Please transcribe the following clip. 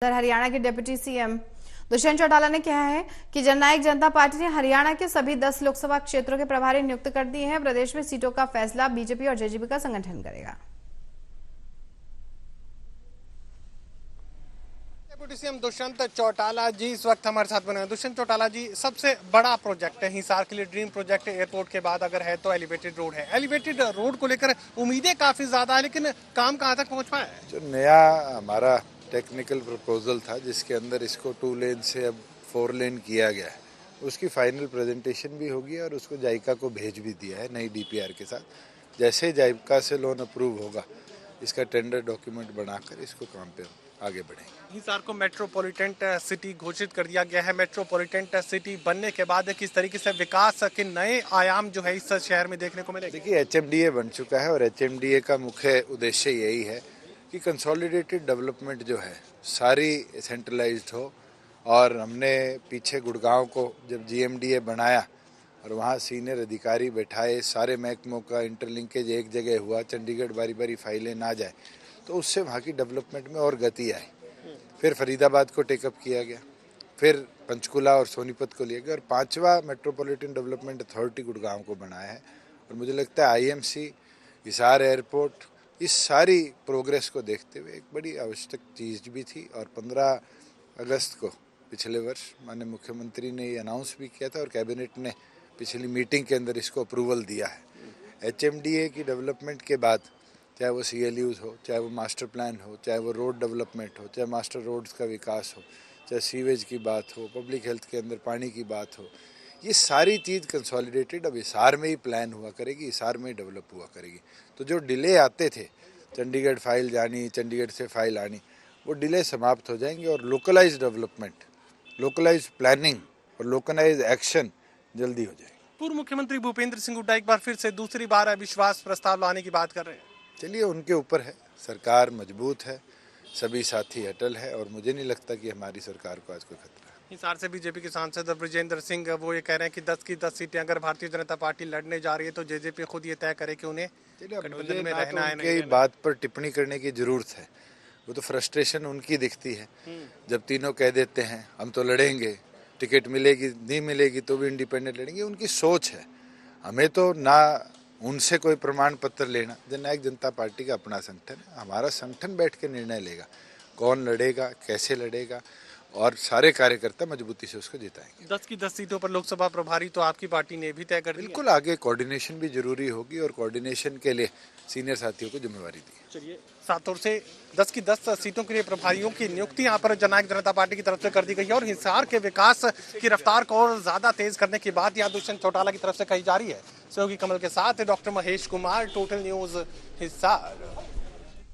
उधर हरियाणा के deputy CM Dushyant Chautala ने कहा है कि जननायक जनता पार्टी ने हरियाणा के सभी 10 लोकसभा क्षेत्रों के प्रभारी नियुक्त कर दिए हैं। प्रदेश में सीटों का फैसला बीजेपी और जेजेपी का संगठन करेगा। डिप्टी सीएम दुष्यंत चौटाला जी इस वक्त हमारे साथ बने हैं। दुष्यंत चौटाला जी, सबसे बड़ा प्रोजेक्ट है हिसार के लिए, ड्रीम प्रोजेक्ट एयरपोर्ट के बाद अगर है तो एलिवेटेड रोड है। एलिवेटेड रोड को लेकर उम्मीदें काफी ज्यादा है, लेकिन काम कहां तक पहुंच पाया है? जो नया हमारा टेक्निकल प्रपोजल था जिसके अंदर इसको 2 लेन से अब 4 लेन किया गया है, उसकी फाइनल प्रेजेंटेशन भी होगी और उसको जायका को भेज भी दिया है नई डीपीआर के साथ। जैसे ही जायका से लोन अप्रूव होगा, इसका टेंडर डॉक्यूमेंट बनाकर इसको काम पे आगे बढ़ेंगे। हिसार को मेट्रोपॉलिटन सिटी घोषित कर दिया गया है। मेट्रोपॉलिटन सिटी बनने के बाद किस तरीके से विकास के नए आयाम जो है इस शहर में देखने को मिलेंगे? देखिए, एचएमडीए बन चुका है और एचएमडीए का मुख्य उद्देश्य यही है कि कंसोलिडेटेड डेवलपमेंट जो है सारी सेंट्रलाइज्ड हो। और हमने पीछे गुड़गांव को जब जीएमडीए बनाया और वहाँ सीनियर अधिकारी बैठाए, सारे महकमों का इंटरलिंकेज एक जगह हुआ, चंडीगढ़ बारी बारी फाइलें ना जाए, तो उससे वहाँ की डेवलपमेंट में और गति आई। फिर फरीदाबाद को टेकअप किया गया, फिर पंचकुला और सोनीपत को लिया गया और 5वां मेट्रोपॉलिटन डेवलपमेंट अथॉरिटी गुड़गांव को बनाया है। और मुझे लगता है आईएमसी, हिसार एयरपोर्ट, इस सारी प्रोग्रेस को देखते हुए एक बड़ी आवश्यक चीज़ भी थी। और 15 अगस्त को पिछले वर्ष माननीय मुख्यमंत्री ने ये अनाउंस भी किया था और कैबिनेट ने पिछली मीटिंग के अंदर इसको अप्रूवल दिया है। एचएमडीए की डेवलपमेंट के बाद, चाहे वो सीएलयूज हो, चाहे वो मास्टर प्लान हो, चाहे वो रोड डेवलपमेंट हो, चाहे मास्टर रोड्स का विकास हो, चाहे सीवेज की बात हो, पब्लिक हेल्थ के अंदर पानी की बात हो, ये सारी चीज़ कंसोलिडेटेड अब हिसार में ही प्लान हुआ करेगी, हिसार में ही डेवलप हुआ करेगी। तो जो डिले आते थे, चंडीगढ़ फाइल जानी, चंडीगढ़ से फाइल आनी, वो डिले समाप्त हो जाएंगे और लोकलाइज डेवलपमेंट, लोकलाइज प्लानिंग और लोकलाइज एक्शन जल्दी हो जाएगी। पूर्व मुख्यमंत्री भूपेंद्र सिंह हुड्डा एक बार फिर से दूसरी बार अविश्वास प्रस्ताव लाने की बात कर रहे हैं। चलिए, उनके ऊपर है। सरकार मजबूत है, सभी साथी अटल है और मुझे नहीं लगता कि हमारी सरकार को आज कोई खतरा है। हिसार से बीजेपी के सांसद ब्रजेंद्र सिंह वो ये कह रहे हैं कि 10 की 10 सीटें अगर भारतीय जनता पार्टी लड़ने जा रही है तो जेजेपी खुद ये तय करे कि उन्हें गठबंधन में रहना है। उनकी बात पर टिप्पणी करने की जरूरत है, वो तो फ्रस्ट्रेशन उनकी दिखती है। जब तीनों कह देते हैं हम तो लड़ेंगे, टिकट मिलेगी नहीं मिलेगी तो भी इंडिपेंडेंट लड़ेंगे, उनकी सोच है। हमें तो ना उनसे कोई प्रमाण पत्र लेना। जननायक जनता पार्टी का अपना संगठन है, हमारा संगठन बैठ के निर्णय लेगा कौन लड़ेगा, कैसे लड़ेगा, और सारे कार्यकर्ता मजबूती से उसको जिताएंगे। 10 की 10 सीटों पर लोकसभा प्रभारी तो आपकी पार्टी ने भी तय कर दिया। बिल्कुल, आगे कोऑर्डिनेशन भी जरूरी होगी और कोऑर्डिनेशन के लिए सीनियर साथियों को जिम्मेवारी दी। चलिए, सात तौर से 10 की 10 सीटों के लिए प्रभारियों की नियुक्ति यहाँ पर जननायक जनता पार्टी की तरफ से कर दी गई है और हिसार के विकास की रफ्तार को और ज्यादा तेज करने की बात यहाँ दुष्यंत चौटाला की तरफ से कही जा रही है। सहयोगी कमल के साथ doctor Mahesh Kumar, total news Hisar.